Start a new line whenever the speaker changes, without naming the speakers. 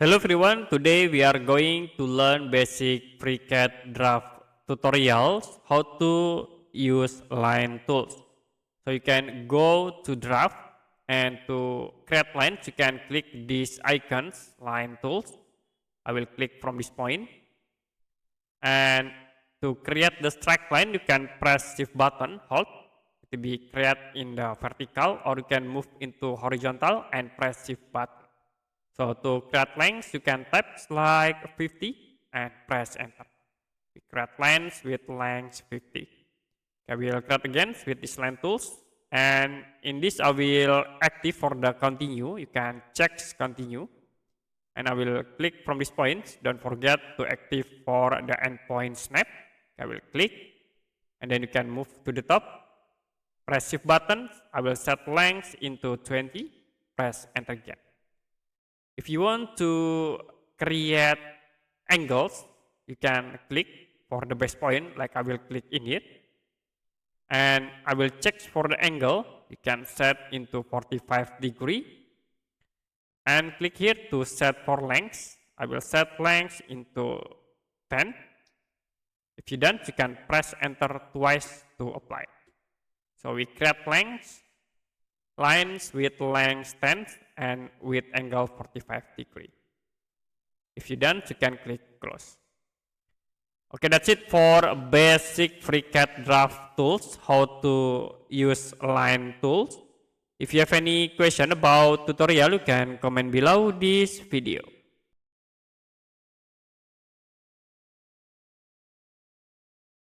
Hello everyone, today we are going to learn basic FreeCAD draft tutorials, how to use line tools. So you can go to draft and to create lines, you can click these icons, line tools. I will click from this point. And to create the straight line, you can press shift button, hold, to be create in the vertical, or you can move into horizontal and press shift button. So to create lengths, you can type like 50 and press enter. We create lines with length 50. Okay, we will create again with this line tools. And in this, I will active for the continue. You can check continue. And I will click from this point. Don't forget to active for the endpoint snap. I will click. And then you can move to the top. Press shift button. I will set length into 20. Press enter again. If you want to create angles, you can click for the base point, like I will click in it. And I will check for the angle, you can set into 45 degree. And click here to set for length. I will set length into 10. If you don't, you can press enter twice to apply. So we create length, lines with length 10 and with angle 45 degree. If you done, you can click close. Okay, that's it for basic FreeCAD draft tools, how to use line tools. If you have any question about tutorial, you can comment below this video.